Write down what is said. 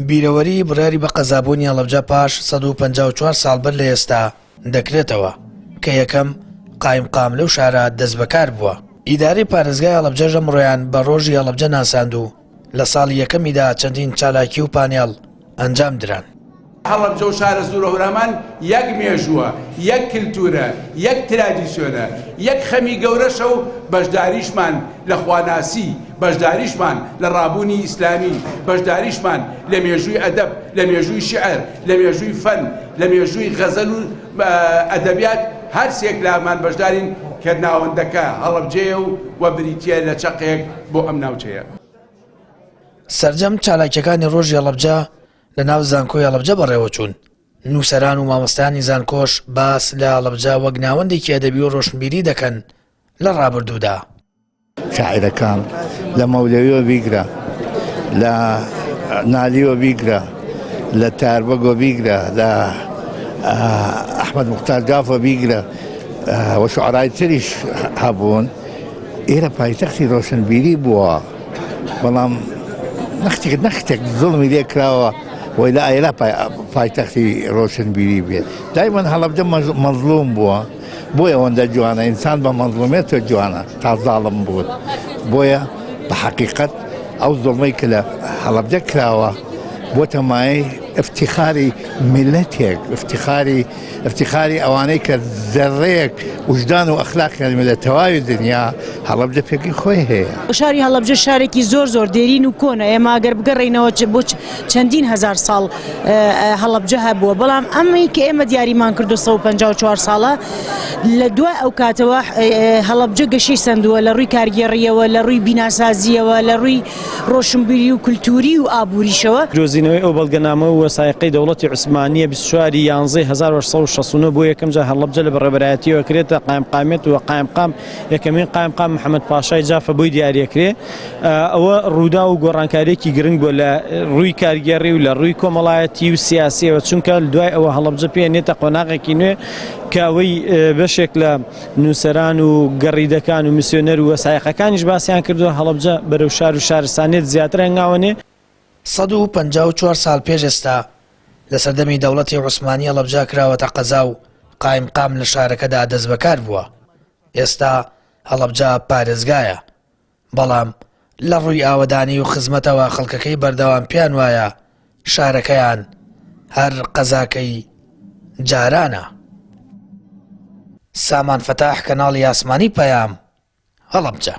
بیرەوەری بڕیاری بە قەزابوونی هەڵەبجە پاش 154 ساڵ بەر لە ئێستا دەکرێتەوە کە یەکەم قایمقام لەو شارە دەست بەکار بووە. ئیدارەی پارێزگای هەڵەبجەش ئەمڕۆیان بە ڕۆژی هەڵەبجە ناساند و لە ساڵی یەکەمیدا چەندین چالاکی و پانێڵ ئەنجام دران. هەڵەبجە و شارە زوورە هەورامان یەک مێژووە، یەک کلتورە، یەک ترادیسیۆنە، یەک خەمی گەورەشە و بەشداریشمان لە خواناسی، بەشداریشمان لە ڕابوونی ئیسلامی، بەشداریشمان لە مێژووی ئەدەب، لە مێژووی شیعر، لە مێژووی فەن، لە مێژووی غەزەل و ئەدەبیات هەر سێک لامان بەشدارین کە ناوەندەکە هەڵەبجەیە و بریتیە لە چەقێک بۆ ئەم ناوچەیە. سەرجەم چالاکیەکانی ڕۆژی هەڵەبجە لە ناو زانکۆی هەڵەبجە بەڕێوە چوون. نووسەران و مامۆستایانی زانکۆش باس لە هەڵەبجە وەک ناوەندێکی ئەدەبی و ڕۆشنبیری دەکەن لە ڕابردوودا. شاعیرەکان لە مەولەویەوە بیگرە، لە نالیەوە بیگرە، لە تاربەگۆ بیگرە، لە ئەحمەد موختار گافۆ بیگرە وە شوعەرای تریش هەبوون. ئێرە پایتەختی ڕۆشنبیری بووە، بەڵام نەختێک زوڵمی لێ کراوە وی لە ئێرە پایتەختی ڕۆشنبیری بێت. دایمەن هەڵەبجە مەزلوم بووە، بۆیە ئەوەندە جوانە، ئینسان بە مەزلومێتە جوانە تا زاڵم بوون. بۆیە بە حەقیقەت ئەو زوڵمەی کە لە هەڵەبجە کراوە بۆتە مایەی افتخاری ملەتێک، افتخاری ئەوانەی کە زەڕەیەک وجدان و ئەخلاقیان لە تەواوی دنیا هەڵەبجە پێکی خۆی هەیە. شاری هەڵەبجە شارێکی زۆر دێرین و کۆنە. ئێمە ئەگەر بگەڕێینەوە بۆ چەندین هەزار ساڵ هەڵەبجە هەبووە، بەڵام ئەمەی کە ئێمە دیاریمان کردو 154 ساڵە لە دوای ئەو کاتەوە هەڵەبجە گەشەی سندووە لە ڕووی کارگێڕیەوە، لە ڕووی بیناسازیەوە، لە ڕووی ڕۆشنبیری و کولتوری و ئابووریشەوە. درۆزینەوەی ئەو بەڵگەنامە و وەسایقەی دەوڵەتی عوسمانیە 24 یانزەی 1969 بۆ یەکەم جار هەڵەبجە لە بەڕێوەبەرایەتیەوە کرێتە قایمقامێت و قایمقام یەکەمین قایمقام محەممەد پاشای جافە بۆی دیارەکرێ. ئەوە ڕوودا و گۆڕانکاریێکی گرنگ بۆ لە ڕووی کارگێڕی و لە ڕووی کۆمەڵایەتی و سیاسیەوە، چونکە دوای ئەوە هەڵەبجە پێێنێتە قۆناغێکی نوێ کە ئەوەی بەشێک لە نووسەران و گەڕیدەکان و میسیۆنەر و وەسایقەکانیش باسییان کردووە هەڵەبجە بەرەو شار و شارستانێت زیاتر هەنگاوانێ. 154 ساڵ پێش ئێستا لە سەردەمی دەوڵەتی عوسمانی هەڵەبجە کراوەتە قەزا و قایمقام لە شارەکەدا دەست بەکار بووە. ئێستا هەڵەبجە پارێزگایە، بەڵام لە ڕووی ئاوەدانی و خزمەتەوە خەڵکەکەی بەردەوام پیان وایە شارەکەیان هەر قەزاکەی جارانە. سامان فەتاح، کەناڵی ئاسمانی پەیام، هەڵەبجە.